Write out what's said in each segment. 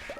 You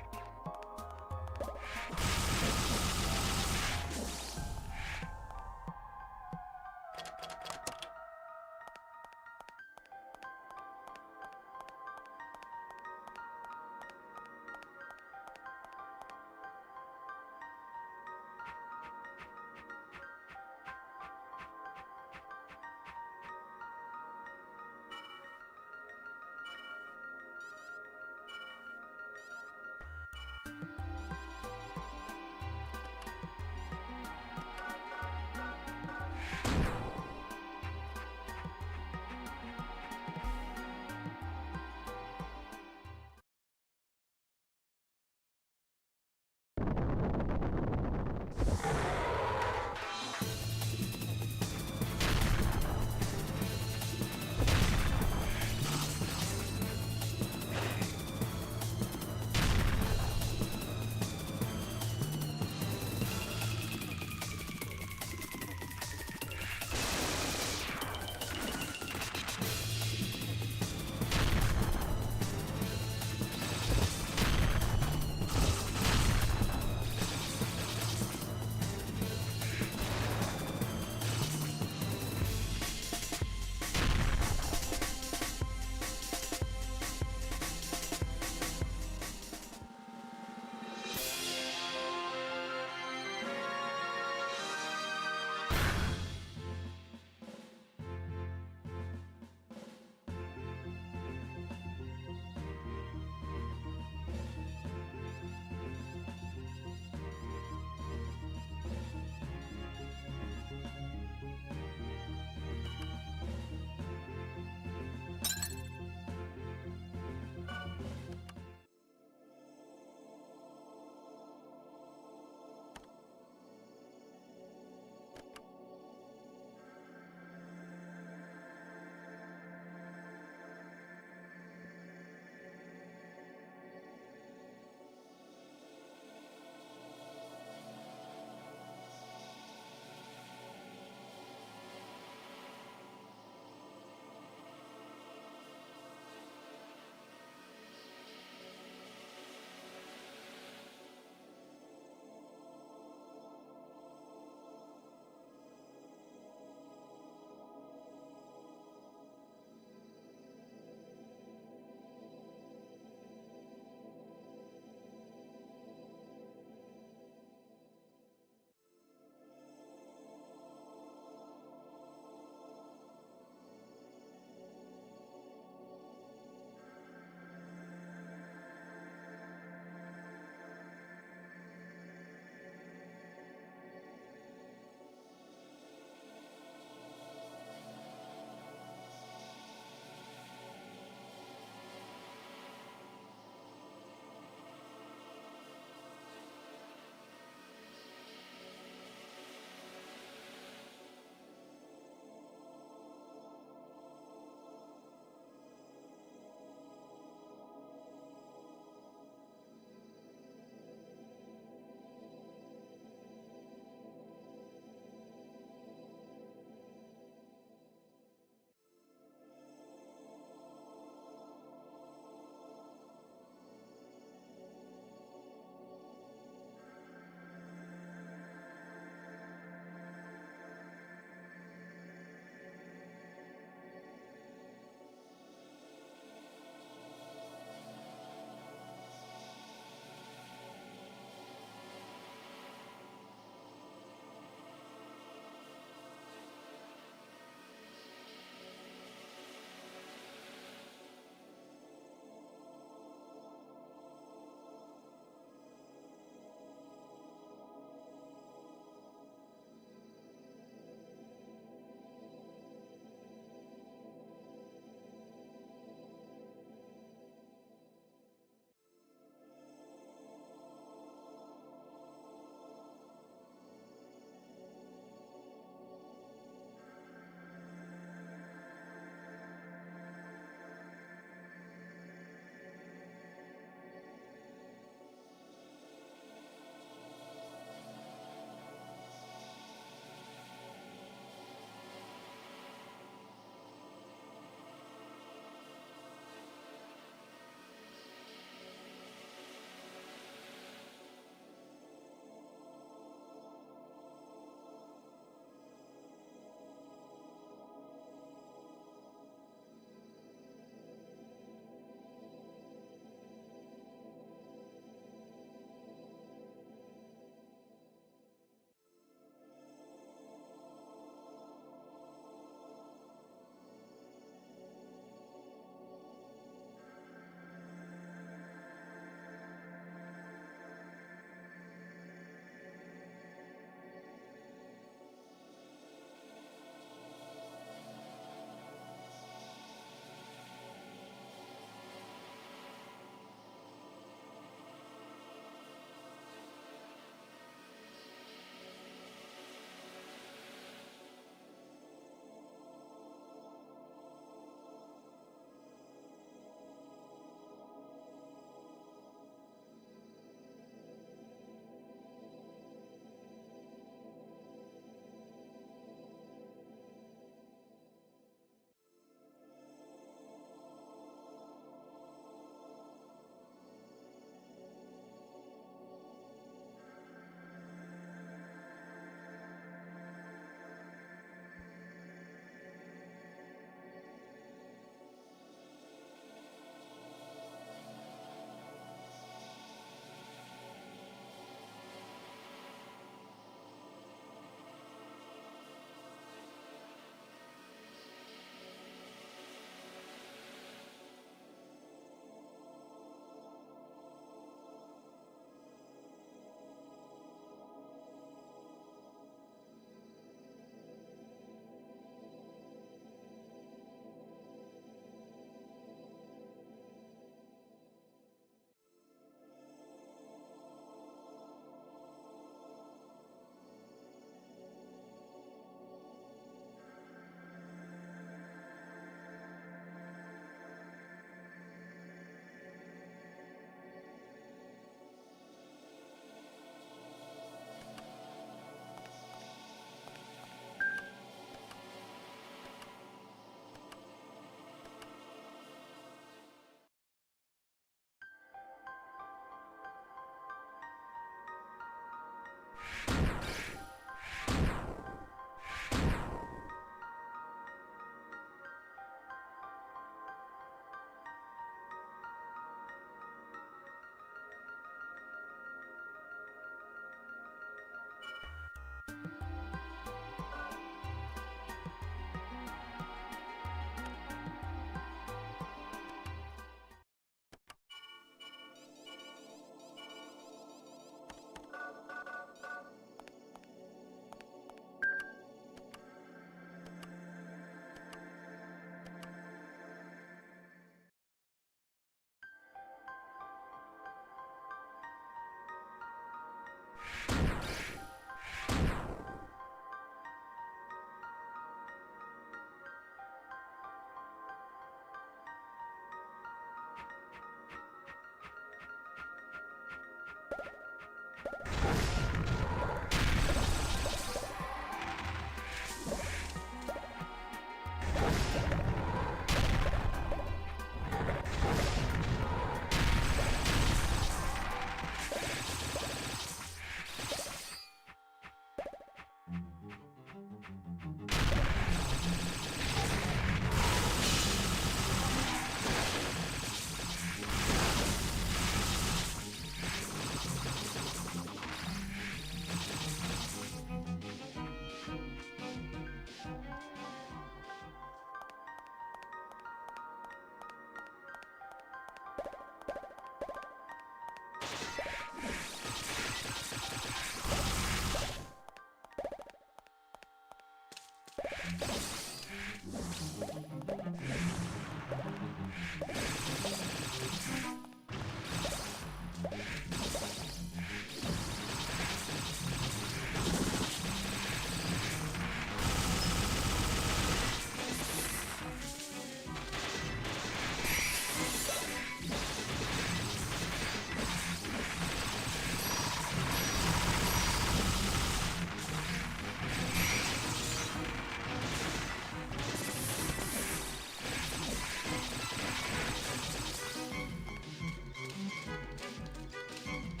โ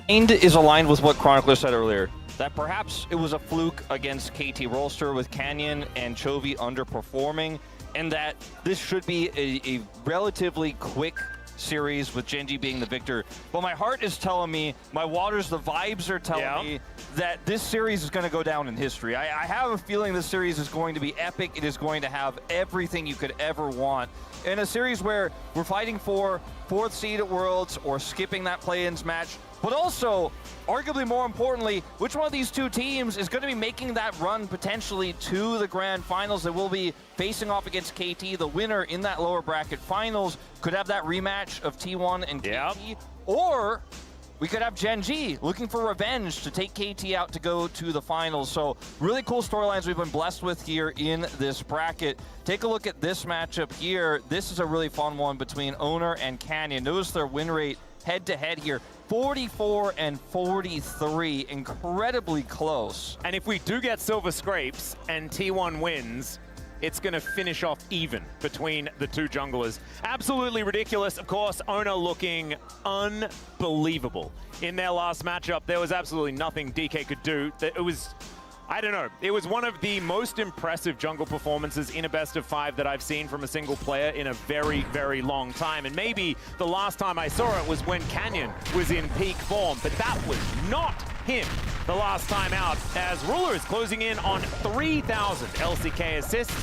mind is aligned with what Chronicler said earlier, that perhaps it was a fluke against KT Rolster with Canyon and Chovy underperforming, and that this should be a relatively quick series with Gen G being the victor. But my heart is telling me, my waters, the vibes are telling me that this series is going to go down in history. I have a feeling this series is going to be epic. It is going to have everything you could ever want. In a series where we're fighting for 4th seed at Worlds or skipping that play-ins match, but also, arguably more importantly, which one of these two teams is going to be making that run potentially to the grand finals that will be facing off against KT. The winner in that lower bracket finals could have that rematch of T1 and KT, or we could have Gen G looking for revenge to take KT out to go to the finals. So really cool storylines we've been blessed with here in this bracket. Take a look at this matchup here. This is a really fun one between Owner and Canyon. Notice their win rate head-to-head here. 44 and 43, incredibly close. And if we do get Silver Scrapes and T1 wins, it's going to finish off even between the two junglers. Absolutely ridiculous. Of course, Owner looking unbelievable. In their last matchup, there was absolutely nothing DK could do. It was, I don't know, it was one of the most impressive jungle performances in a best of 5 that I've seen from a single player in a very, very long time. And maybe the last time I saw it was when Canyon was in peak form, but that was not him the last time out, as Ruler is closing in on 3,000 LCK assists,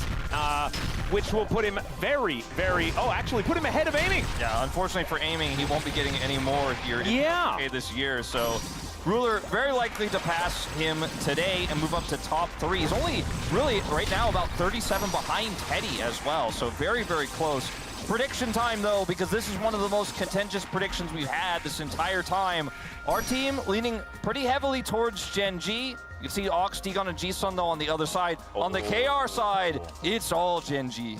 which will put him actually put him ahead of aiming. Yeah, unfortunately for aiming, he won't be getting any more here in LCK this year, so Ruler very likely to pass him today and move up to top 3. He's only really right now about 37 behind Teddy as well, so very, very close. Prediction time though, because this is one of the most contentious predictions we've had this entire time. Our team leaning pretty heavily towards Gen G. You can see Ox, Degon, and G-Sun though on the other side. On the KR side, it's all Gen G.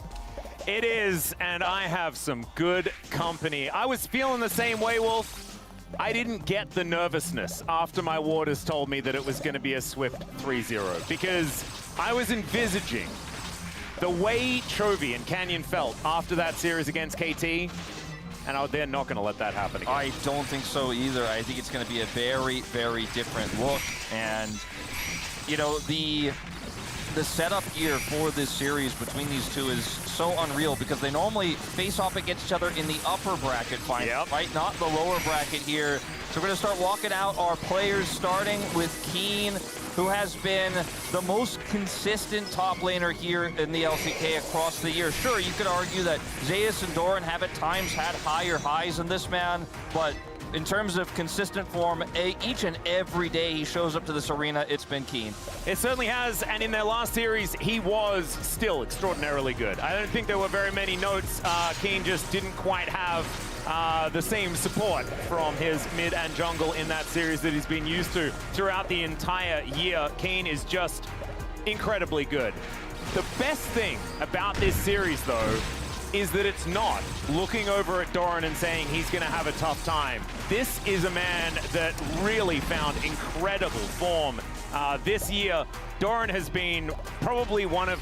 It is, and I have some good company. I was feeling the same way, Wolf. I didn't get the nervousness after my warders told me that it was going to be a swift 3-0, because I was envisaging the way Chovy and Canyon felt after that series against KT, and they're not going to let that happen again. I don't think so either. I think it's going to be a very, very different look, and you know, the setup here for this series between these two is so unreal, because they normally face off against each other in the upper bracket final, right? Not the lower bracket here. So we're going to start walking out our players, starting with Keen, who has been the most consistent top laner here in the LCK across the year. Sure, you could argue that Zeus and Doran have at times had higher highs than this man, but in terms of consistent form, each and every day he shows up to this arena, it's been Keen. It certainly has, and in their last series, he was still extraordinarily good. I don't think there were very many notes. Keen just didn't quite have the same support from his mid and jungle in that series that he's been used to throughout the entire year. Keen is just incredibly good. The best thing about this series, though, is that it's not looking over at Doran and saying he's going to have a tough time. This is a man that really found incredible form this year. Doran has been probably one of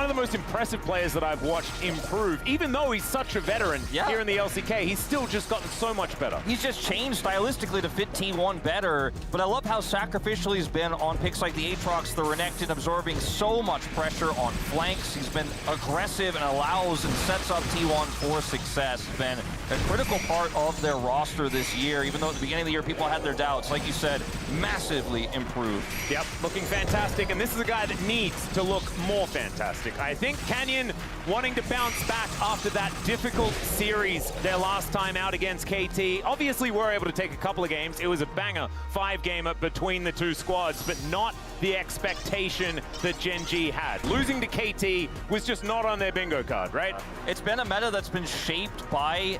the most impressive players that I've watched improve. Even though he's such a veteran here in the LCK, he's still just gotten so much better. He's just changed stylistically to fit T1 better, but I love how sacrificial he's been on picks like the Aatrox, the Renekton, absorbing so much pressure on flanks. He's been aggressive and allows and sets up T1 for success. He's been a critical part of their roster this year, even though at the beginning of the year people had their doubts. Like you said, massively improved. Yep, looking fantastic, and this is a guy that needs to look more fantastic. I think Canyon wanting to bounce back after that difficult series their last time out against KT. Obviously, we're able to take a couple of games. It was a banger 5-gamer between the two squads, but not the expectation that Gen G had. Losing to KT was just not on their bingo card, right? It's been a meta that's been shaped by,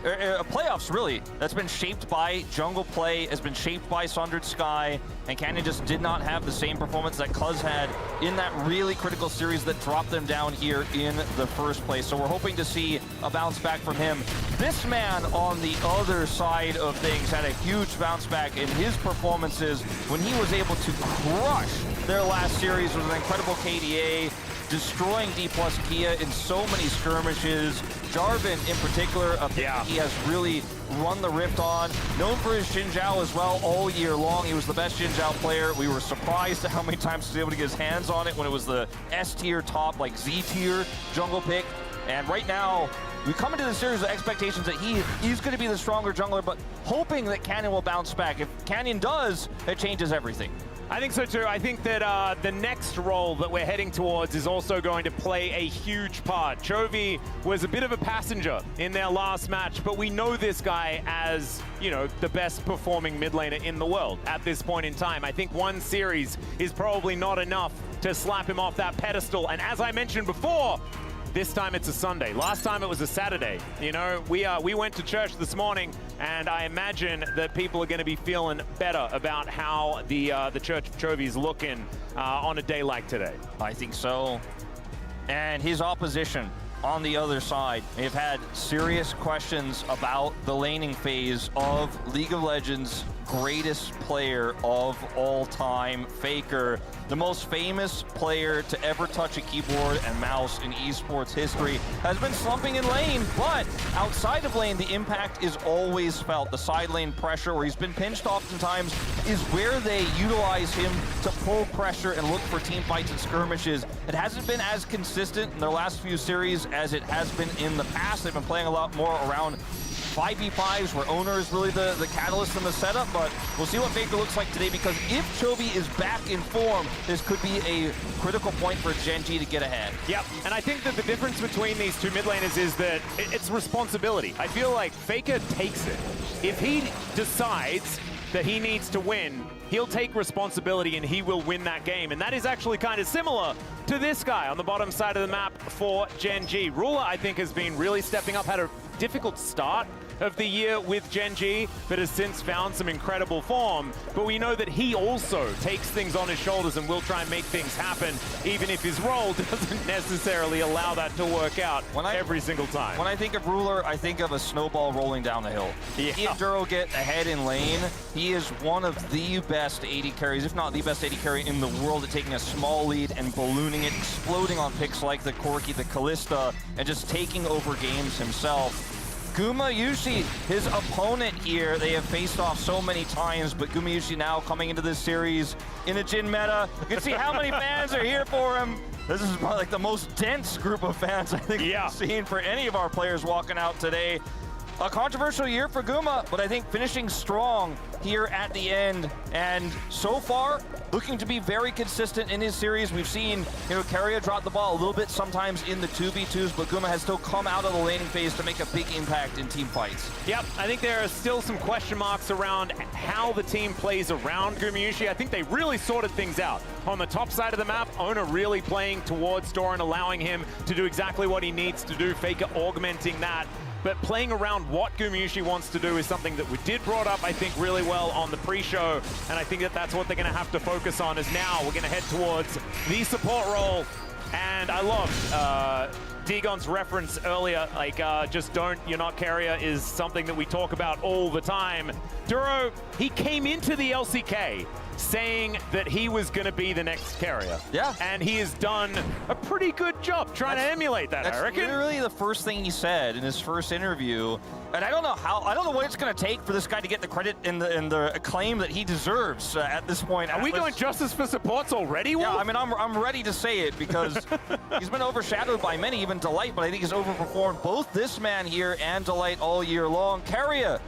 playoffs really, that's been shaped by jungle play, has been shaped by Sundered Sky, and Canyon just did not have the same performance that Cuz had in that really critical series that dropped them down here in the first place. So we're hoping to see a bounce back from him. This man on the other side of things had a huge bounce back in his performances when he was able to crush their last series with an incredible KDA. destroying D+ Kia in so many skirmishes. Jarvan, in particular, a pick that he has really run the rift on. Known for his Xin Zhao as well all year long. He was the best Xin Zhao player. We were surprised at how many times he was able to get his hands on it when it was the S-tier top, like Z-tier jungle pick. And right now, we come into the series with expectations that he's going to be the stronger jungler, but hoping that Canyon will bounce back. If Canyon does, it changes everything. I think so too. I think that the next role that we're heading towards is also going to play a huge part. Chovy was a bit of a passenger in their last match, but we know this guy as, you know, the best performing mid laner in the world at this point in time. I think one series is probably not enough to slap him off that pedestal. And as I mentioned before, this time it's a Sunday. Last time it was a Saturday. You know, we went to church this morning, and I imagine that people are going to be feeling better about how the Church of Chovy is looking on a day like today. I think so. And his opposition on the other side, they've had serious questions about the laning phase of League of Legends' greatest player of all time, Faker, the most famous player to ever touch a keyboard and mouse in esports history, has been slumping in lane, but outside of lane, the impact is always felt. The side lane pressure, where he's been pinched oftentimes, is where they utilize him to pull pressure and look for team fights and skirmishes. It hasn't been as consistent in their last few series as it has been in the past. They've been playing a lot more around 5v5s, where Owner is really the catalyst in the setup, but we'll see what Faker looks like today, because if Chovy is back in form, this could be a critical point for Gen G to get ahead. Yep, and I think that the difference between these two mid laners is that it's responsibility. I feel like Faker takes it. If he decides that he needs to win, he'll take responsibility and he will win that game. And that is actually kind of similar to this guy on the bottom side of the map for Gen G. RoLC, I think, has been really stepping up, had a difficult start of the year with Gen G, but has since found some incredible form. But we know that he also takes things on his shoulders and will try and make things happen, even if his role doesn't necessarily allow that to work out every single time. When I think of Ruler, I think of a snowball rolling down the hill. Yeah. He and Duro get ahead in lane. He is one of the best AD carries, if not the best AD carry in the world, at taking a small lead and ballooning it, exploding on picks like the Corki, the Kalista, and just taking over games himself. Gumayusi, his opponent here, they have faced off so many times, but Gumayusi now coming into this series in a Jhin meta. You can see how many fans are here for him. This is probably like the most dense group of fans I think we've seen for any of our players walking out today. A controversial year for Guma, but I think finishing strong here at the end. And so far, looking to be very consistent in his series. We've seen, you know, Keria drop the ball a little bit sometimes in the 2v2s, but Guma has still come out of the laning phase to make a big impact in team fights. Yep, I think there are still some question marks around how the team plays around Gumayusi. I think they really sorted things out. On the top side of the map, Owner really playing towards Doran, allowing him to do exactly what he needs to do, Faker augmenting that. But playing around what Gumayusi wants to do is something that we did brought up, I think, really well on the pre-show. And I think that that's what they're going to have to focus on, is now we're going to head towards the support role. And I love Dagon's reference earlier, like, just don't, you're not Keria, is something that we talk about all the time. Duro, he came into the LCK saying that he was going to be the next Keria. Yeah. And he has done a pretty good job trying to emulate that, I reckon. That's literally the first thing he said in his first interview. And I don't know what it's going to take for this guy to get the credit and the acclaim that he deserves at this point. Are we doing justice for supports already, Will? Yeah, I mean, I'm ready to say it, because he's been overshadowed by many, even Delight, but I think he's overperformed both this man here and Delight all year long. Keria,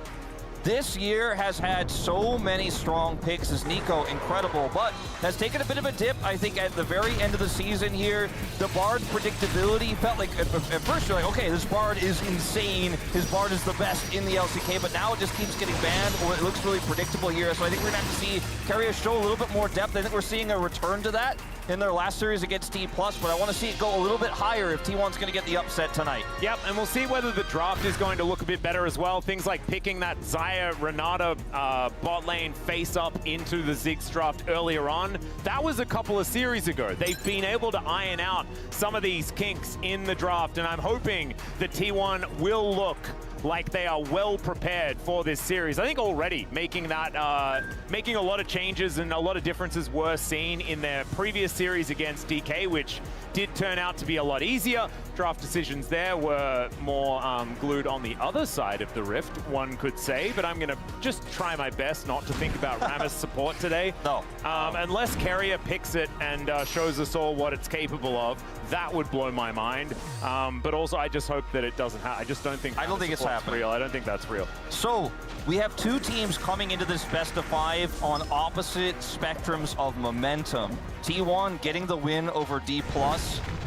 this year has had so many strong picks as Nico, incredible, but has taken a bit of a dip, I think, at the very end of the season here. The Bard predictability felt like, at first you're like, okay, this Bard is insane. His Bard is the best in the LCK, but now it just keeps getting banned, or it looks really predictable here. So I think we're gonna have to see Keria show a little bit more depth. I think we're seeing a return to that in their last series against T+, but I want to see it go a little bit higher if T1's going to get the upset tonight. Yep, and we'll see whether the draft is going to look a bit better as well. Things like picking that Xayah Renata bot lane face up into the Ziggs draft earlier on. That was a couple of series ago. They've been able to iron out some of these kinks in the draft, and I'm hoping that T1 will look like they are well prepared for this series. I think already making that, making a lot of changes and a lot of differences were seen in their previous series against DK, which did turn out to be a lot easier. Draft decisions there were more glued on the other side of the rift, one could say, but I'm gonna just try my best not to think about Rammus support today. No. Unless Carrier picks it and shows us all what it's capable of, that would blow my mind. But also, I just hope that it doesn't happen. I just don't think. I don't think it's happening. Real. I don't think that's real. So we have two teams coming into this best of 5 on opposite spectrums of momentum. T1 getting the win over D+,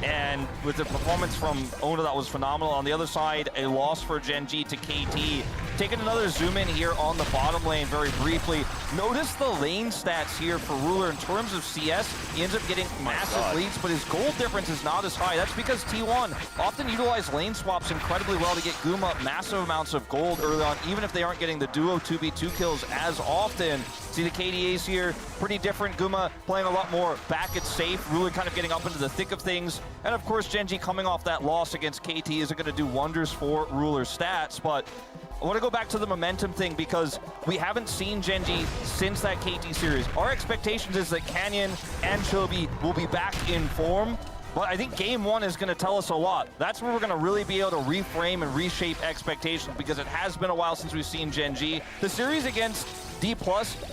and with the performance from Ona that was phenomenal. On the other side, a loss for Gen G to KT. Taking another zoom in here on the bottom lane very briefly. Notice the lane stats here for Ruler in terms of CS. He ends up getting massive leads, but his gold difference is not as high. That's because T1 often utilize lane swaps incredibly well to get Guma massive amounts of gold early on, even if they aren't getting the duo 2v2 kills as often. See the KDAs here, pretty different. Guma playing a lot more back at safe, Ruler kind of getting up into the thick of things. And of course, Gen G coming off that loss against KT isn't going to do wonders for Ruler's stats, but I want to go back to the momentum thing because we haven't seen Gen G since that KT series. Our expectations is that Canyon and Chovy will be back in form, but I think game 1 is going to tell us a lot. That's where we're going to really be able to reframe and reshape expectations because it has been a while since we've seen Gen G. The series against D+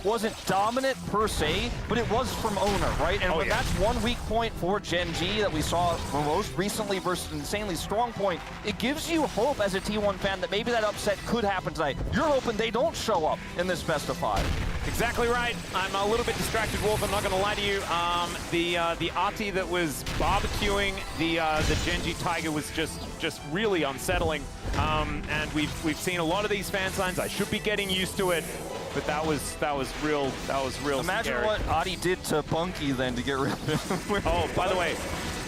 wasn't dominant per se, but it was from Owner, right? And that's one weak point for Gen G that we saw most recently versus an insanely strong point. It gives you hope as a T1 fan that maybe that upset could happen tonight. You're hoping they don't show up in this best of 5. Exactly right. I'm a little bit distracted, Wolf. I'm not going to lie to you. The Artie that was barbecuing the Gen G Tiger was just really unsettling. And we've seen a lot of these fan signs. I should be getting used to it. But that was real. Imagine scary. what Adi did to Bunky then to get rid of him. Oh, by the way,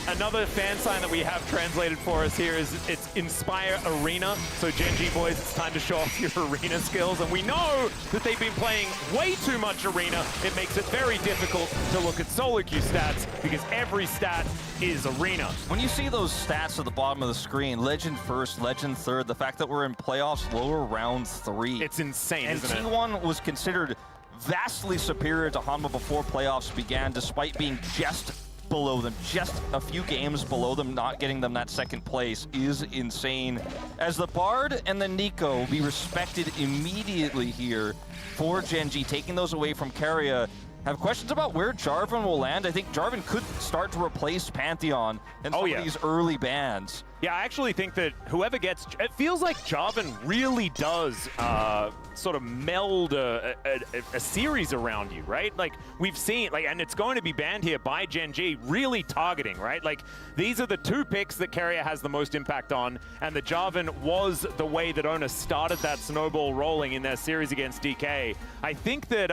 another fan sign that we have translated for us here is it's Inspire Arena. So Gen G boys, it's time to show off your arena skills. And we know that they've been playing way too much arena. It makes it very difficult to look at solo queue stats because every stat is arena. When you see those stats at the bottom of the screen, Legend first, Legend third, the fact that we're in playoffs lower round 3. It's insane, isn't it? And T1 was considered vastly superior to Hanwha before playoffs began, despite being just below them, just a few games below them, not getting them that second place is insane. As the Bard and the Nico will be respected immediately here for Gen G, taking those away from Keria. Have questions about where Jarvan will land. I think Jarvan could start to replace Pantheon in some of these early bans. Yeah, I actually think that whoever gets, it feels like Jarvan really does sort of meld a series around you, right? Like we've seen, like, and it's going to be banned here by Gen G, really targeting, right? Like these are the 2 picks that Carrier has the most impact on, and the Jarvan was the way that Ona started that snowball rolling in their series against DK. I think that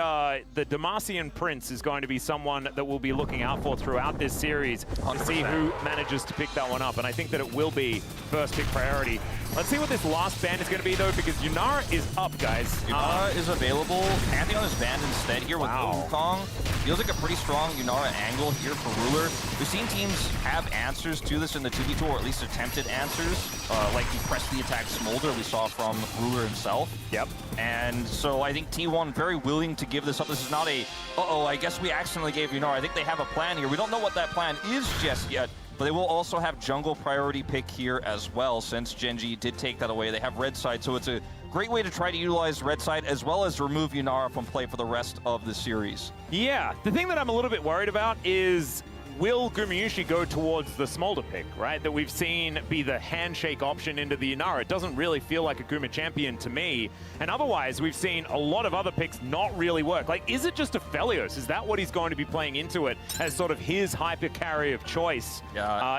the Demacian Prince is going to be someone that we'll be looking out for throughout this series to see who manages to pick that one up, and I think that it will be first pick priority. Let's see what this last ban is going to be, though, because Yunara is up, guys. Yunara is available. Pantheon is banned instead here with Wukong. Feels like a pretty strong Yunara angle here for Ruler. We've seen teams have answers to this in the 2v2, or at least attempted answers, like the press the attack Smolder we saw from Ruler himself. Yep. And so I think T1 very willing to give this up. This is not a, I guess we accidentally gave Yunara. I think they have a plan here. We don't know what that plan is just yet, but they will also have jungle priority pick here as well, since Gen G did take that away. They have red side, so it's a great way to try to utilize red side as well as remove Yunara from play for the rest of the series. Yeah, the thing that I'm a little bit worried about is, will Gumayusi go towards the Smolder pick, right? That we've seen be the handshake option into the Yunara. It doesn't really feel like a Guma champion to me. And otherwise, we've seen a lot of other picks not really work. Like, is it just a Felios? Is that what he's going to be playing into it as sort of his hyper carry of choice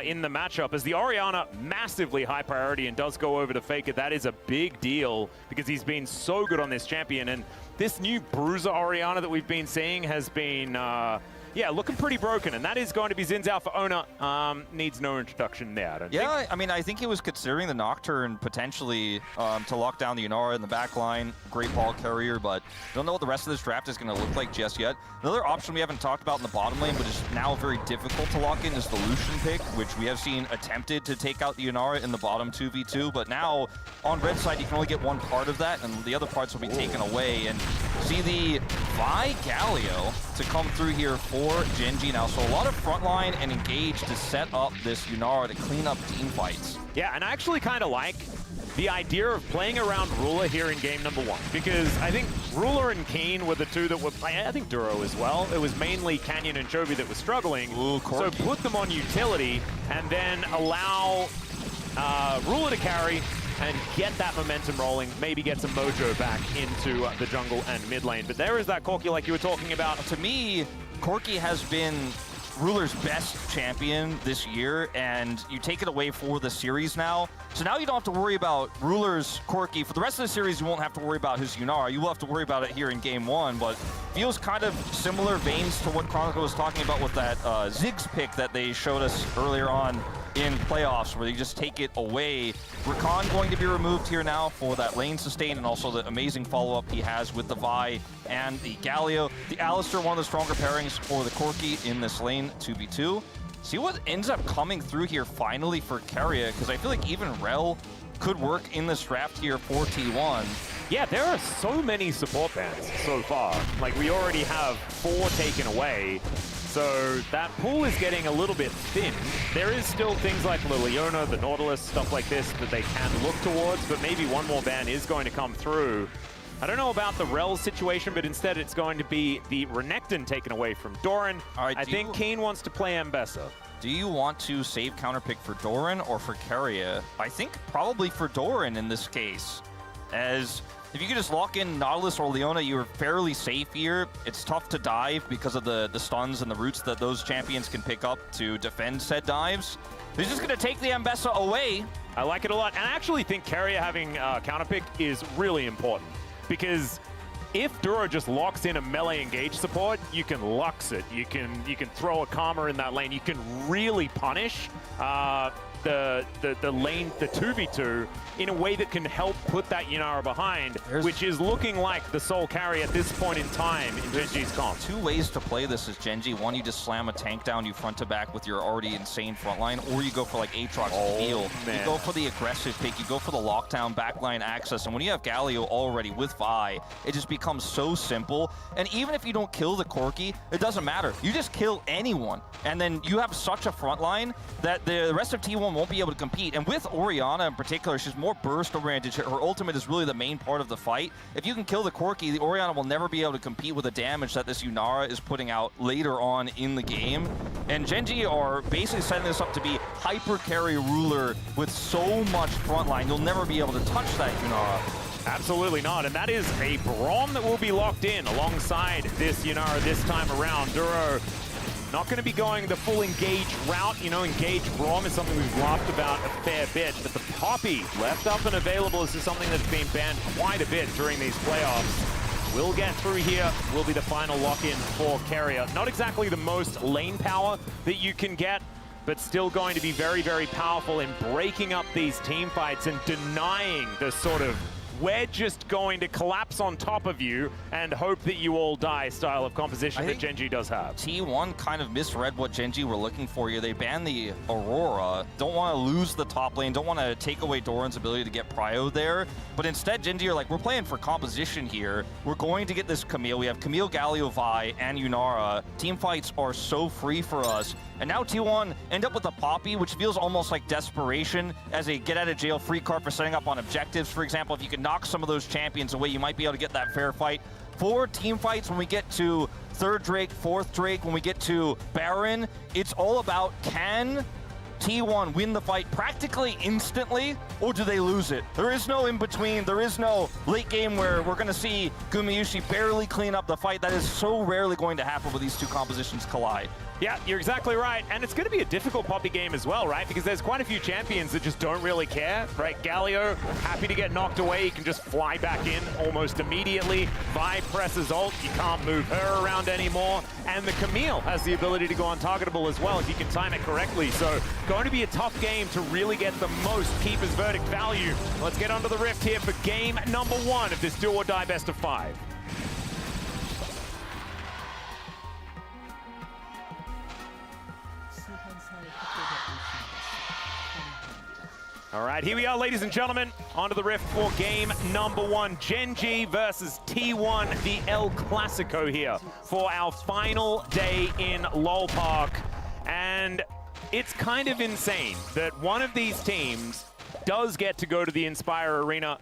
in the matchup? As the Orianna, massively high priority and does go over to Faker, that is a big deal because he's been so good on this champion. And this new Bruiser Orianna that we've been seeing has been yeah, looking pretty broken, and that is going to be Xin Zhao for Owner. Needs no introduction there, I don't think. Yeah, I mean, I think he was considering the Nocturne potentially to lock down the Yunara in the back line. Great ball carrier, but don't know what the rest of this draft is going to look like just yet. Another option we haven't talked about in the bottom lane, but is now very difficult to lock in, is the Lucian pick, which we have seen attempted to take out the Yunara in the bottom 2v2, but now on red side, you can only get one part of that, and the other parts will be taken away. And see the Vi Galio to come through here for Genji now. So a lot of frontline and engage to set up this Yunara to clean up team fights. Yeah, and I actually kind of like the idea of playing around Ruler here in game number 1, because I think Ruler and Keen were the two that were playing. I think Duro as well. It was mainly Canyon and Chovy that were struggling. Ooh, so put them on utility and then allow Ruler to carry and get that momentum rolling, maybe get some mojo back into the jungle and mid lane. But there is that Corki like you were talking about. To me, Corki has been Ruler's best champion this year, and you take it away for the series now. So now you don't have to worry about Ruler's Corki. For the rest of the series, you won't have to worry about his Yunara. You will have to worry about it here in game 1, but feels kind of similar veins to what Chronicle was talking about with that Ziggs pick that they showed us earlier on in playoffs, where they just take it away. Rakan going to be removed here now for that lane sustain, and also the amazing follow-up he has with the Vi and the Galio. The Alistar, one of the stronger pairings for the Corki in this lane, 2v2. See what ends up coming through here finally for Keria, because I feel like even Rel could work in this draft here for T1. Yeah, there are so many support bans so far. Like, we already have 4 taken away. So that pool is getting a little bit thin. There is still things like the Leona, the Nautilus, stuff like this that they can look towards, but maybe one more ban is going to come through. I don't know about the Rel situation, but instead it's going to be the Renekton taken away from Doran. Right, I think Keen wants to play Ambessa. Do you want to save counterpick for Doran or for Keria? I think probably for Doran in this case, as if you could just lock in Nautilus or Leona, you're fairly safe here. It's tough to dive because of the stuns and the roots that those champions can pick up to defend said dives. He's just going to take the Ambessa away. I like it a lot, and I actually think Keria having counterpick is really important, because if Duro just locks in a melee engage support, you can Lux it. You can throw a Karma in that lane. You can really punish the lane, the 2v2, in a way that can help put that Yunara behind, which is looking like the sole carry at this point in time in Genji's comp. 2 ways to play this as Genji. One, you just slam a tank down, you front to back with your already insane front line, or you go for like Aatrox Heal. You go for the aggressive pick, you go for the lockdown backline access, and when you have Galio already with Vi, it just becomes so simple. And even if you don't kill the Corki, it doesn't matter. You just kill anyone, and then you have such a front line that the rest of T1 won't be able to compete. And with Orianna in particular, she's more burst oriented. Her ultimate is really the main part of the fight. If you can kill the Corki, the Orianna will never be able to compete with the damage that this Yunara is putting out later on in the game. And Genji are basically setting this up to be hyper carry Ruler with so much frontline. You'll never be able to touch that Yunara. Absolutely not, and that is a Braum that will be locked in alongside this Yunara this time around. Duro not going to be going the full engage route. You know, engage Braum is something we've laughed about a fair bit, but the Poppy left up and available is something that's been banned quite a bit during these playoffs. Will get through here, will be the final lock-in for Keria. Not exactly the most lane power that you can get, but still going to be very, very powerful in breaking up these team fights and denying the sort of we're just going to collapse on top of you and hope that you all die style of composition that Genji does have. T1 kind of misread what Genji were looking for here. They banned the Aurora. Don't want to lose the top lane. Don't want to take away Doran's ability to get prio there. But instead, Genji are like, we're playing for composition here. We're going to get this Camille. We have Camille, Galio, Vi, and Yunara. Team fights are so free for us. And now T1 end up with a Poppy, which feels almost like desperation as a get-out-of-jail-free card for setting up on objectives. For example, if you can knock some of those champions away, you might be able to get that fair fight. For team fights, when we get to 3rd Drake, 4th Drake, when we get to Baron, it's all about can T1 win the fight practically instantly, or do they lose it? There is no in between. There is no late game where we're going to see Gumayusi barely clean up the fight. That is so rarely going to happen when these two compositions collide. Yeah, you're exactly right. And it's going to be a difficult Poppy game as well, right? Because there's quite a few champions that just don't really care, right? Galio, happy to get knocked away. He can just fly back in almost immediately. Vi presses ult. You can't move her around anymore. And the Camille has the ability to go untargetable as well if you can time it correctly. So going to be a tough game to really get the most Keeper's Verdict value. Let's get onto the Rift here for game number 1 of this do or die best of 5. All right, here we are, ladies and gentlemen, onto the Rift for game number 1. Gen G versus T1, the El Clasico here for our final day in LoL Park. And it's kind of insane that one of these teams does get to go to the Inspire Arena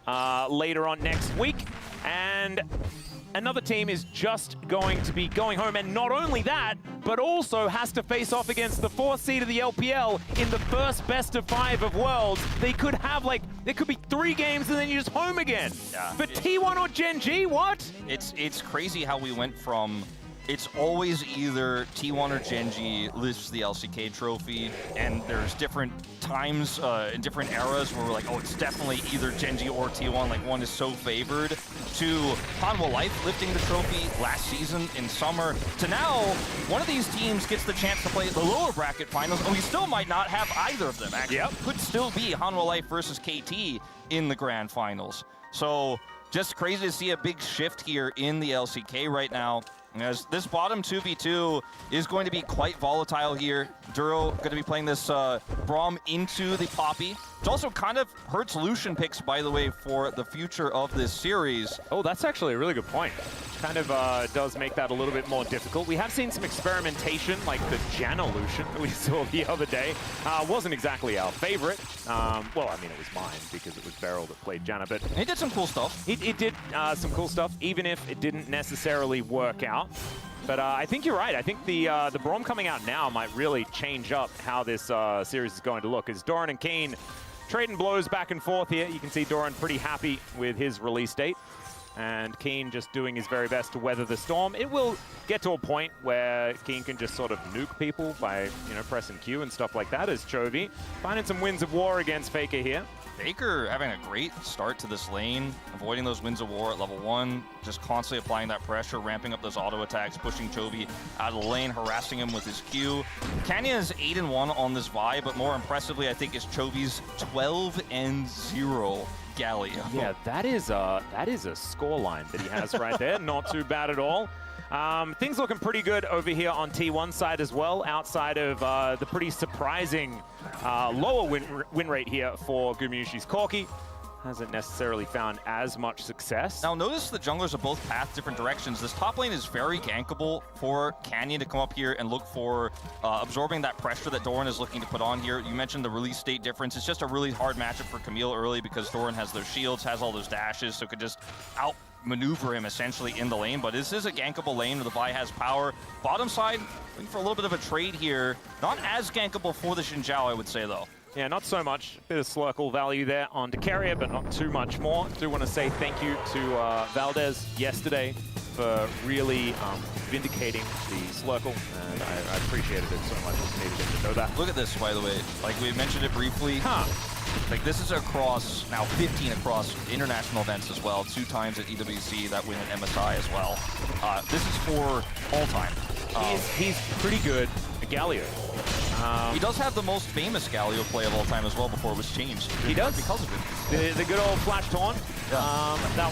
later on next week, and another team is just going to be going home. And not only that, but also has to face off against the 4th seed of the LPL in the first best of 5 of Worlds. They could have, like, there could be 3 games and then you're just home again. Yeah. But T1 or Gen G, what? It's crazy how we went from it's always either T1 or Gen G lifts the LCK trophy, and there's different times in different eras where we're like, oh, it's definitely either Gen G or T1, like one is so favored, to Hanwha Life lifting the trophy last season in summer, to now one of these teams gets the chance to play the lower bracket finals, and we still might not have either of them, actually. Yep. Could still be Hanwha Life versus KT in the grand finals. So just crazy to see a big shift here in the LCK right now, as this bottom 2v2 is going to be quite volatile here. Duro going to be playing this Braum into the Poppy, which also kind of hurts Lucian picks, by the way, for the future of this series. Oh, that's actually a really good point. Kind of does make that a little bit more difficult. We have seen some experimentation, like the Janna Lucian that we saw the other day. Wasn't exactly our favorite. Well, I mean, it was mine because it was Beryl that played Janna, but he did some cool stuff. It did some cool stuff, even if it didn't necessarily work out. But I think you're right. I think the Braum coming out now might really change up how this series is going to look. As Doran and Keen trading blows back and forth here. You can see Doran pretty happy with his release date, and Keen just doing his very best to weather the storm. It will get to a point where Keen can just sort of nuke people by, you know, pressing Q and stuff like that, as Chovy finding some Winds of War against Faker here. Faker having a great start to this lane, avoiding those Winds of War at level 1, just constantly applying that pressure, ramping up those auto attacks, pushing Chovy out of the lane, harassing him with his Q. Canyon is 8-1 on this Vi, but more impressively, I think, is Chovy's 12-0 Galio. Yeah, that is a scoreline that he has right there. Not too bad at all. Things looking pretty good over here on T1 side as well, outside of the pretty surprising lower win rate here for Gumayusi's Corki. Hasn't necessarily found as much success. Now notice the junglers are both path different directions. This top lane is very gankable for Canyon to come up here and look for absorbing that pressure that Doran is looking to put on here. You mentioned the release state difference. It's just a really hard matchup for Camille early because Doran has those shields, has all those dashes, so could just outmaneuver him essentially in the lane. But this is a gankable lane where the Vi has power. Bottom side, looking for a little bit of a trade here. Not as gankable for the Xin Zhao, I would say, though. Yeah, not so much. Bit of Slurkle value there on Decaria, but not too much more. Do want to say thank you to Valdez yesterday for really vindicating the Slurkle, and I appreciated it so much. Just needed him to know that. Look at this, by the way. Like, we mentioned it briefly. Like, this is across, now 15 across international events as well. 2 times at EWC, that win at MSI as well. This is for all time. He's pretty good at Galio. He does have the most famous Galio play of all time as well before it was changed. He does? Because of it. The good old Flash Taunt. Yeah. That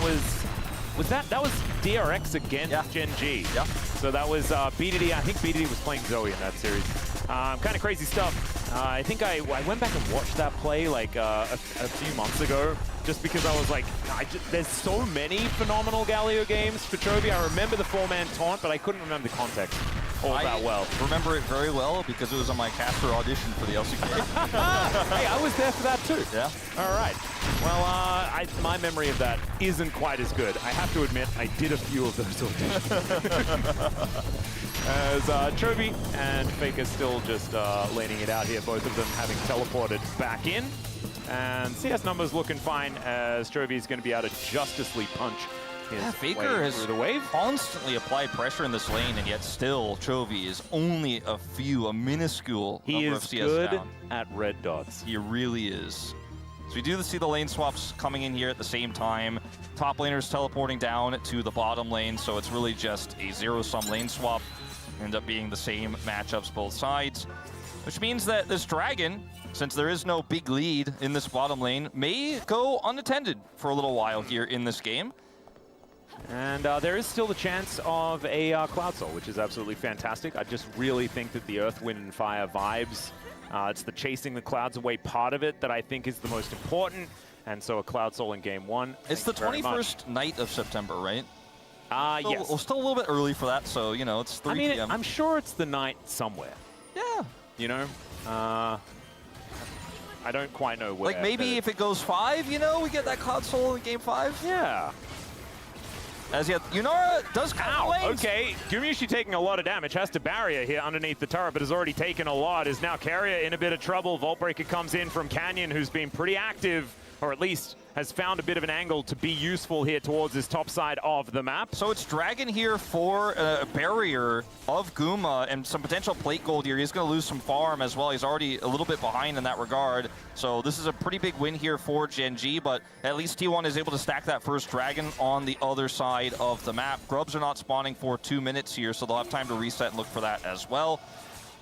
was DRX against Gen G. Yeah. So that was BDD. I think BDD was playing Zoe in that series. Kind of crazy stuff. I think I went back and watched that play like a few months ago, just because I was like, there's so many phenomenal Galio games for Chovy. I remember the 4-man taunt, but I couldn't remember the context all that well. Remember it very well because it was on my caster audition for the LCK. Hey, I was there for that too. Yeah. All right. Well, my memory of that isn't quite as good. I have to admit, I did a few of those auditions. As Chovy and Faker still just leaning it out here, both of them having teleported back in. And CS numbers looking fine as Chovy is going to be able to justicely punch his Faker has through the wave. Constantly applied pressure in this lane, and yet still Chovy is only a minuscule number of CS good down. at red dots. He really is. So we do see the lane swaps coming in here at the same time. Top laners teleporting down to the bottom lane, so it's really just a zero-sum lane swap. End up being the same matchups both sides, which means that this dragon, since there is no big lead in this bottom lane, may go unattended for a little while here in this game. And there is still the chance of a Cloud Soul, which is absolutely fantastic. I just really think that the Earth, Wind, and Fire vibes, it's the chasing the clouds away part of it that I think is the most important. And so a Cloud Soul in game one. It's the 21st night of September, right? Yes. Well, still a little bit early for that, so, you know, it's 3 p.m. I'm sure it's the night somewhere. Yeah. You know? I don't quite know where. Like, maybe if it goes 5, you know, we get that Cloud Soul in game 5? Yeah. As yet, Yunara does count lanes. Okay, Gumayusi taking a lot of damage, has to barrier here underneath the turret, but has already taken a lot, is now Carrier in a bit of trouble. Vault Breaker comes in from Canyon, who's been pretty active, or at least has found a bit of an angle to be useful here towards this top side of the map. So it's Dragon here for a barrier of Guma and some potential plate gold here. He's going to lose some farm as well. He's already a little bit behind in that regard. So this is a pretty big win here for Gen G, but at least T1 is able to stack that first Dragon on the other side of the map. Grubs are not spawning for 2 minutes here, so they'll have time to reset and look for that as well.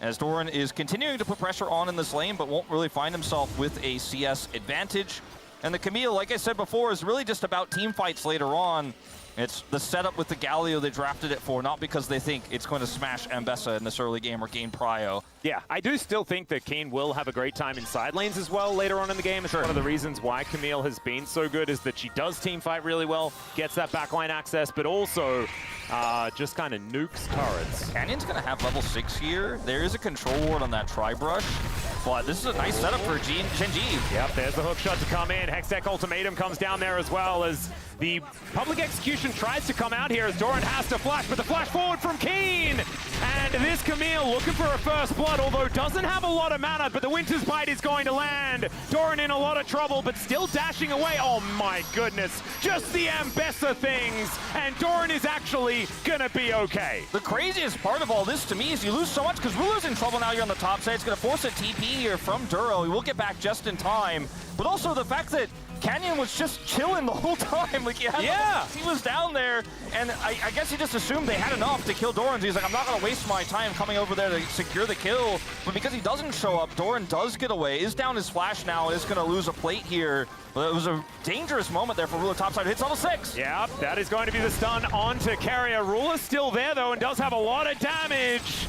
As Doran is continuing to put pressure on in this lane, but won't really find himself with a CS advantage. And the Camille, like I said before, is really just about team fights later on. It's the setup with the Galio they drafted it for, not because they think it's going to smash Ambessa in this early game or gain Prio. Yeah, I do still think that Keen will have a great time in side lanes as well later on in the game. It's one of the reasons why Camille has been so good is that she does team fight really well, gets that backline access, but also just kind of nukes turrets. Canyon's going to have level 6 here. There is a control ward on that Tri-Brush, but this is a nice setup for Gen G. Yep, there's the hook shot to come in. Hextech Ultimatum comes down there as well as the public execution tries to come out here as Doran has to flash, but the flash forward from Keen. And this Camille looking for a first blood, although doesn't have a lot of mana, but the Winter's Bite is going to land. Doran in a lot of trouble, but still dashing away. Oh my goodness, just the Ambessa things. And Doran is actually gonna be okay. The craziest part of all this to me is you lose so much because Ruler's in trouble now. You're on the top side. It's going to force a TP here from Duro. He will get back just in time. But also the fact that Canyon was just chilling the whole time. Like, he was down there, and I guess he just assumed they had enough to kill Doran. So he's like, I'm not going to waste my time coming over there to secure the kill. But because he doesn't show up, Doran does get away. Is down his flash now, and is going to lose a plate here. But it was a dangerous moment there for Ruler topside. Hits level 6. Yeah, that is going to be the stun onto Carrier. Ruler's still there, though, and does have a lot of damage.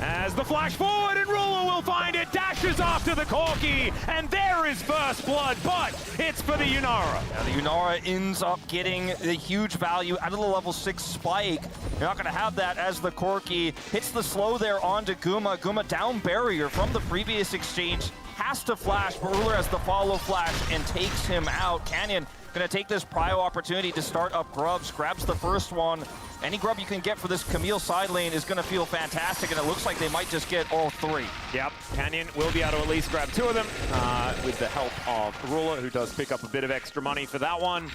As the flash forward, and Ruler will find it, dashes after the Corki, and there is first blood, but it's for the Yunara. Yeah, the Yunara ends up getting the huge value out of the level 6 spike. You're not going to have that as the Corki hits the slow there onto Guma. Guma down barrier from the previous exchange, has to flash, but Ruler has the follow flash and takes him out. Canyon going to take this prio opportunity to start up Grubs, grabs the first one. Any grub you can get for this Camille side lane is going to feel fantastic, and it looks like they might just get all 3. Yep, Canyon will be able to at least grab 2 of them with the help of Ruler, who does pick up a bit of extra money for that one.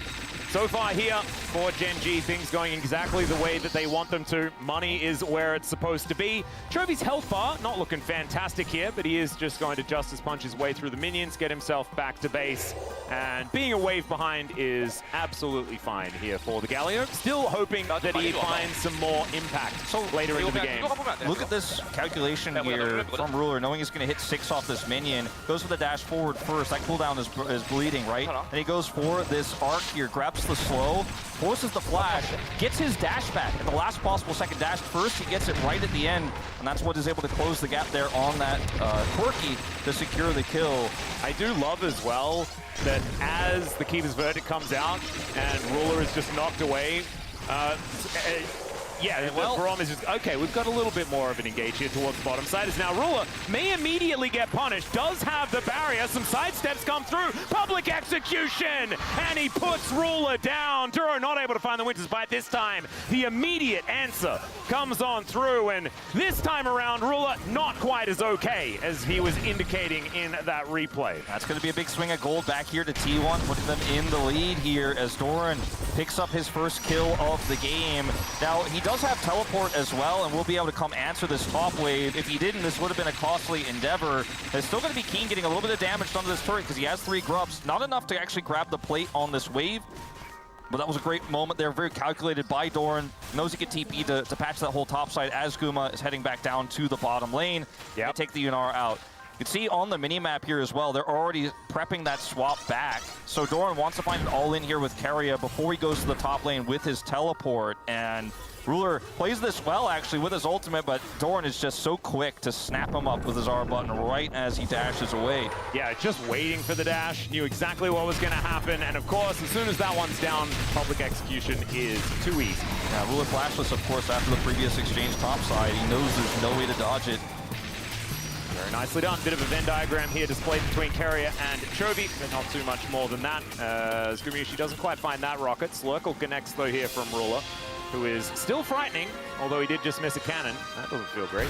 So far here for Gen G, things going exactly the way that they want them to. Money is where it's supposed to be. Chovy's health bar not looking fantastic here, but he is just going to Justice Punch his way through the minions, get himself back to base, and being a wave behind is absolutely fine here for the Galio. Still hoping that he finds some more impact later into the game. Look at this calculation here from Ruler, knowing he's going to hit 6 off this minion. Goes for the dash forward first. That cooldown is bleeding, right? And he goes for this arc here, grabs the slow, forces the flash, gets his dash back at the last possible second dash. First, he gets it right at the end, and that's what is able to close the gap there on that Quirky to secure the kill. I do love as well that as the Keeper's Verdict comes out and Ruler is just knocked away, Yeah, well, the Braum is just, okay, we've got a little bit more of an engage here towards the bottom side. As now Ruler may immediately get punished, does have the barrier, some side steps come through, public execution, and he puts Ruler down. Duro not able to find the Winter's Bite this time. The immediate answer comes on through, and this time around, Ruler not quite as okay as he was indicating in that replay. That's going to be a big swing of gold back here to T1, putting them in the lead here as Doran picks up his first kill of the game. Now, he does have teleport as well, and will be able to come answer this top wave. If he didn't, this would have been a costly endeavor. It's still going to be Keen getting a little bit of damage done to this turret because he has 3 grubs. Not enough to actually grab the plate on this wave, but that was a great moment there, very calculated by Doran. Knows he could TP to patch that whole top side as Guma is heading back down to the bottom lane to take the Yunara out. You can see on the mini-map here as well, they're already prepping that swap back. So Doran wants to find an all-in here with Keria before he goes to the top lane with his teleport. And Ruler plays this well, actually, with his ultimate, but Doran is just so quick to snap him up with his R button right as he dashes away. Yeah, just waiting for the dash, knew exactly what was going to happen, and of course, as soon as that one's down, public execution is too easy. Yeah, Ruler flashless, of course, after the previous exchange topside. He knows there's no way to dodge it. Very nicely done. Bit of a Venn diagram here displayed between Keria and Chovy, but not too much more than that. As Gumiushi doesn't quite find that rocket. Slurkle connects, though, here from Ruler, who is still frightening, although he did just miss a cannon. That doesn't feel great.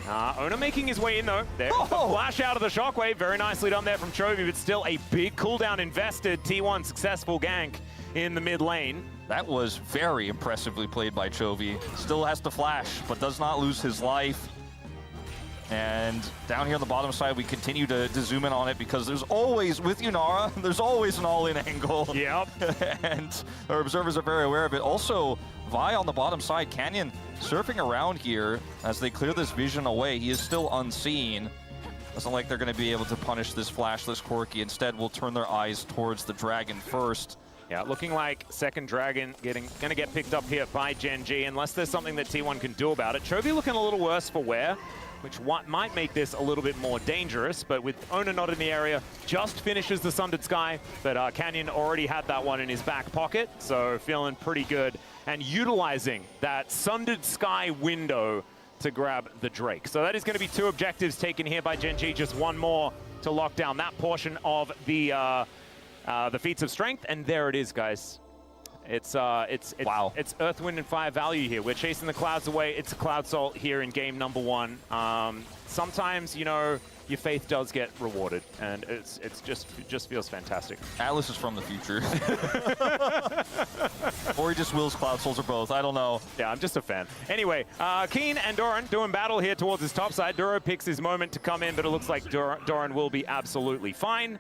Ona making his way in, though. There, the flash out of the shockwave. Very nicely done there from Chovy, but still a big cooldown invested. T1 successful gank in the mid lane. That was very impressively played by Chovy. Still has to flash, but does not lose his life. And down here on the bottom side, we continue to zoom in on it because there's always, with Yunara, there's always an all-in angle. Yep. And our observers are very aware of it. Also, Vi on the bottom side, Canyon surfing around here as they clear this vision away. He is still unseen. Doesn't like they're going to be able to punish this flashless Corki. Instead, will turn their eyes towards the dragon first. Yeah, looking like second dragon gonna get picked up here by Gen G, unless there's something that T1 can do about it. Chovy looking a little worse for wear, which might make this a little bit more dangerous, but with Ona not in the area, just finishes the Sundered Sky, but Canyon already had that one in his back pocket, so feeling pretty good, and utilizing that Sundered Sky window to grab the Drake. So that is going to be 2 objectives taken here by Gen G, just 1 more to lock down that portion of the feats of strength, and there it is, guys. It's wow. It's Earth, Wind, and Fire value here. We're chasing the clouds away. It's a Cloud Salt here in game number 1. Sometimes, you know, your faith does get rewarded, and it just feels fantastic. Atlas is from the future. Or he just wills Cloud Souls, or both. I don't know. Yeah, I'm just a fan. Anyway, Keen and Doran doing battle here towards his top side. Duro picks his moment to come in, but it looks like Doran will be absolutely fine,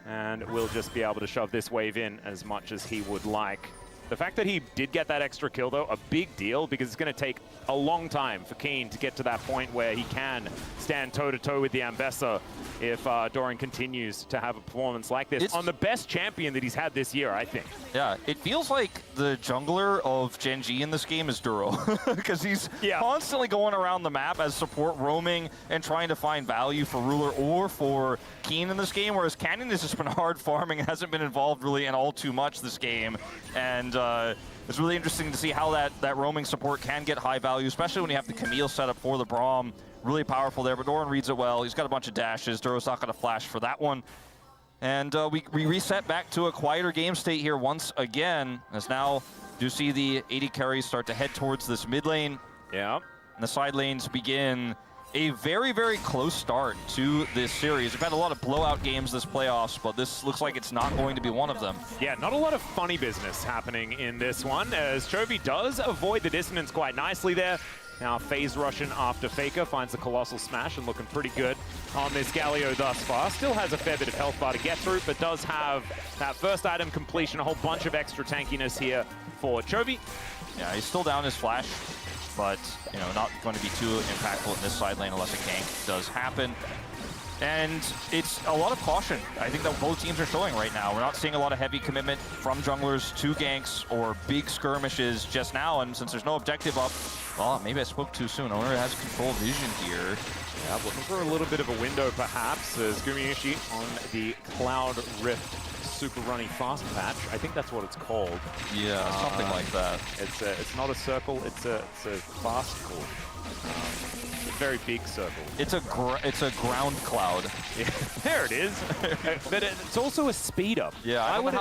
and will just be able to shove this wave in as much as he would like. The fact that he did get that extra kill, though, a big deal, because it's going to take a long time for Keen to get to that point where he can stand toe-to-toe with the Ambessa if Doran continues to have a performance like this on the best champion that he's had this year, I think. Yeah, it feels like the jungler of Gen G in this game is Duro, because he's constantly going around the map as support, roaming and trying to find value for Ruler or for Keen in this game, whereas Canyon has just been hard farming and hasn't been involved really in all too much this game. And it's really interesting to see how that roaming support can get high value, especially when you have the Camille set up for the Braum. Really powerful there, but Doran reads it well. He's got a bunch of dashes. Duro's not going to flash for that one. And we reset back to a quieter game state here once again, as now do see the 80 carries start to head towards this mid lane. Yeah. And the side lanes begin a very, very close start to this series. We've had a lot of blowout games this playoffs, but this looks like it's not going to be one of them. Yeah, not a lot of funny business happening in this one, as Chovy does avoid the dissonance quite nicely there. Now phase rushing after Faker, finds the Colossal Smash and looking pretty good on this Galio thus far. Still has a fair bit of health bar to get through, but does have that first item completion, a whole bunch of extra tankiness here for Chovy. Yeah, he's still down his flash, but you know, not going to be too impactful in this side lane unless a gank does happen. And it's a lot of caution, I think, that both teams are showing right now. We're not seeing a lot of heavy commitment from junglers to ganks or big skirmishes just now, and since there's no objective up, well, maybe I spoke too soon. Owner has control vision here. Yeah, looking for a little bit of a window, perhaps, as Gumiushi on the Cloud Rift super runny fast patch. I think that's what it's called. Yeah, something like that. It's not a circle. It's a fast call. It's a very big circle. It's a ground cloud. Yeah. There it is. But it's also a speed up. Yeah, I don't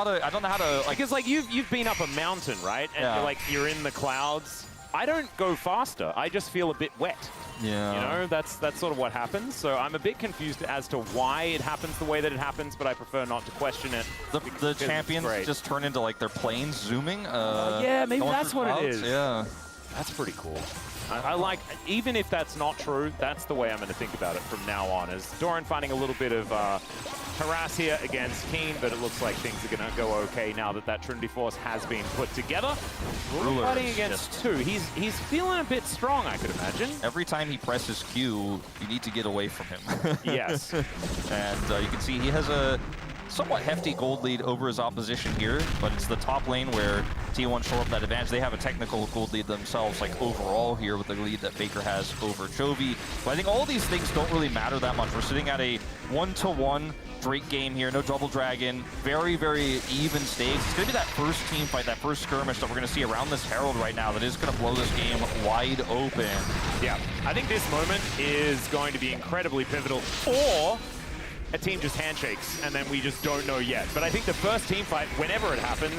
know how to like, because like you've been up a mountain, right? And you're in the clouds. I don't go faster. I just feel a bit wet. Yeah. You know, that's sort of what happens. So I'm a bit confused as to why it happens the way that it happens, but I prefer not to question it. The champions just turn into like their planes zooming. Yeah, maybe that's what it is. Yeah. That's pretty cool. I like, even if that's not true, that's the way I'm going to think about it from now on, is Doran finding a little bit of harass here against Keen, but it looks like things are going to go okay now that Trinity Force has been put together. Ruler fighting against two. He's feeling a bit strong, I could imagine. Every time he presses Q, you need to get away from him. Yes. And you can see he has a somewhat hefty gold lead over his opposition here, but it's the top lane where T1 shore up that advantage. They have a technical gold lead themselves, like overall here with the lead that Faker has over Chovy. But I think all these things don't really matter that much. We're sitting at a 1-to-1 Drake game here, no double dragon, very, very even stakes. It's gonna be that first team fight, that first skirmish that we're gonna see around this Herald right now that is gonna blow this game wide open. Yeah, I think this moment is going to be incredibly pivotal, or a team just handshakes, and then we just don't know yet. But I think the first team fight, whenever it happens,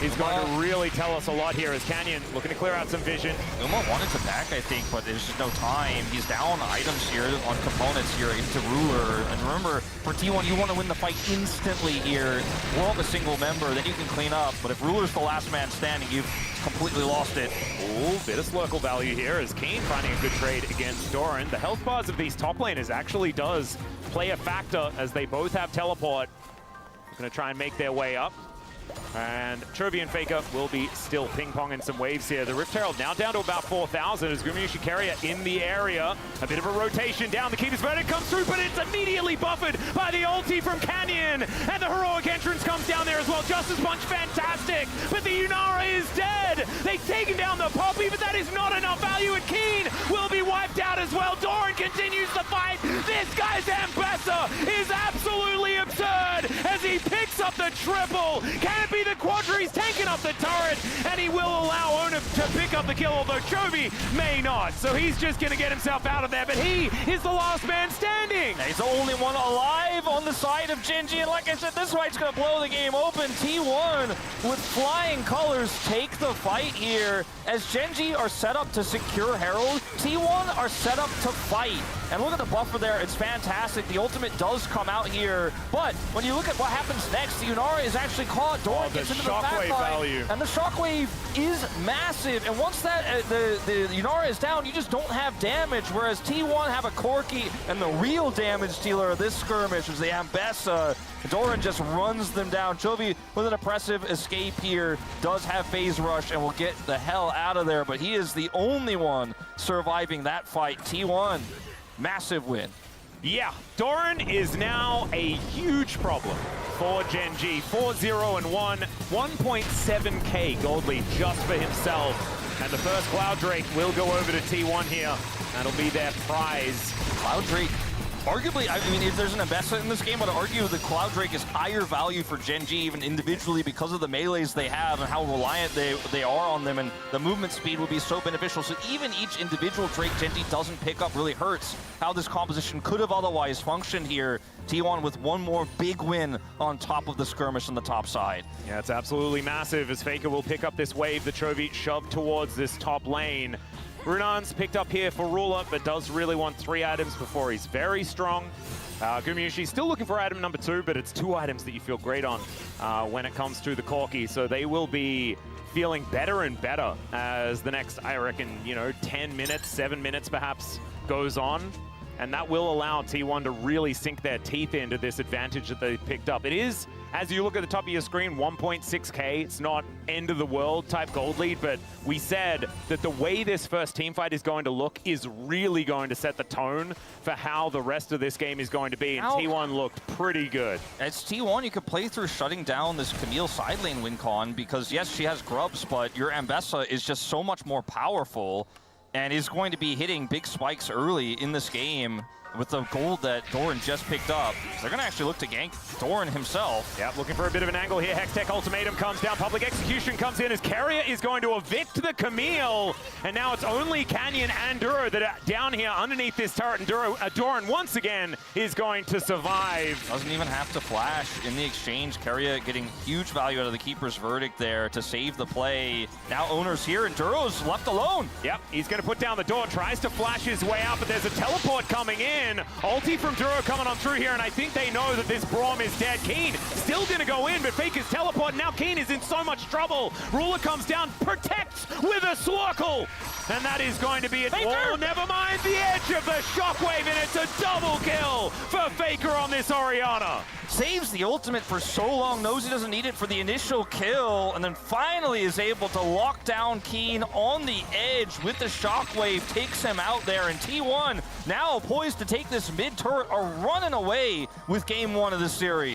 is going to really tell us a lot here as Canyon looking to clear out some vision. Uma wanted to back, I think, but there's just no time. He's down items here on components here into Ruler. And remember, for T1, you want to win the fight instantly here. Blow up a single member, then you can clean up. But if Ruler's the last man standing, you've completely lost it. Ooh, bit of Slurkle value here as Kane finding a good trade against Doran. The health bars of these top laners actually does play a factor as they both have teleport. Gonna try and make their way up. And Chovy and Faker will be still ping-ponging some waves here. The Rift Herald now down to about 4,000 as Gumayusi Carrier in the area. A bit of a rotation down. The Keeper's Verdict comes through, but it's immediately buffered by the ulti from Canyon. And the heroic entrance comes down there as well. Justice Punch, fantastic. But the Unara is dead. They've taken down the Poppy, but that is not enough value. And Keen will be wiped out as well. Doran continues the fight. This guy's Ambessa is absolutely absurd as he picks up the triple. Can it be the Quadra? He's tanking up the turret, and he will allow Ona to pick up the kill, although Chovy may not. So he's just going to get himself out of there, but he is the last man standing. He's the only one alive on the side of Genji, and like I said, this fight's going to blow the game open. T1 with flying colors take the fight here as Genji are set up to secure Herald. T1 are set up to fight. And look at the buffer there, it's fantastic. The ultimate does come out here, but when you look at what happens next, the Unara is actually caught. Doran gets into the backline, value. And the shockwave is massive. And once that the Unara is down, you just don't have damage, whereas T1 have a Corki, and the real damage dealer of this skirmish is the Ambessa. Doran just runs them down. Chovy with an impressive escape here, does have phase rush and will get the hell out of there, but he is the only one surviving that fight. T1, massive win. Yeah, Doran is now a huge problem for Genji. 4-0-1, 1.7k gold lead just for himself. And the first Cloud Drake will go over to T1 here. That'll be their prize. Cloud Drake, arguably, I mean, if there's an investment in this game, I'd argue that Cloud Drake is higher value for Genji even individually because of the melees they have and how reliant they are on them, and the movement speed would be so beneficial. So even each individual Drake Genji doesn't pick up really hurts how this composition could have otherwise functioned here. T1 with one more big win on top of the skirmish on the top side. Yeah, it's absolutely massive as Faker will pick up this wave. The Chovy shoved towards this top lane. Runan's picked up here for Ruler, but does really want 3 items before he's very strong. Gumayusi still looking for item number 2, but it's 2 items that you feel great on when it comes to the Corki. So they will be feeling better and better as the next, I reckon, 10 minutes, 7 minutes perhaps goes on. And that will allow T1 to really sink their teeth into this advantage that they picked up. It is, as you look at the top of your screen, 1.6k. It's not end of the world type gold lead, but we said that the way this first team fight is going to look is really going to set the tone for how the rest of this game is going to be. And T1 looked pretty good. As T1, you could play through shutting down this Camille side lane win con because yes, she has grubs, but your Ambessa is just so much more powerful and is going to be hitting big spikes early in this game with the gold that Doran just picked up. They're going to actually look to gank Doran himself. Yep, looking for a bit of an angle here. Hextech Ultimatum comes down. Public Execution comes in as Carrier is going to evict the Camille. And now it's only Canyon and Duro that are down here underneath this turret. And Doran once again is going to survive. Doesn't even have to flash in the exchange. Carrier getting huge value out of the Keeper's Verdict there to save the play. Now Owner's here and Duro's left alone. Yep, he's going to put down the door, tries to flash his way out, but there's a teleport coming in. Ulti from Duro coming on through here, and I think they know that this Braum is dead. Keen still going to go in, but Faker's teleport. Now Keen is in so much trouble. Ruler comes down, protects with a Swirkle. And that is going to be it. Oh, never mind the edge of the Shockwave, and it's a double kill for Faker on this Orianna. Saves the ultimate for so long, knows he doesn't need it for the initial kill, and then finally is able to lock down Keen on the edge with the Shockwave, takes him out there, and T1 now poised to take this mid turret, are running away with game one of the series.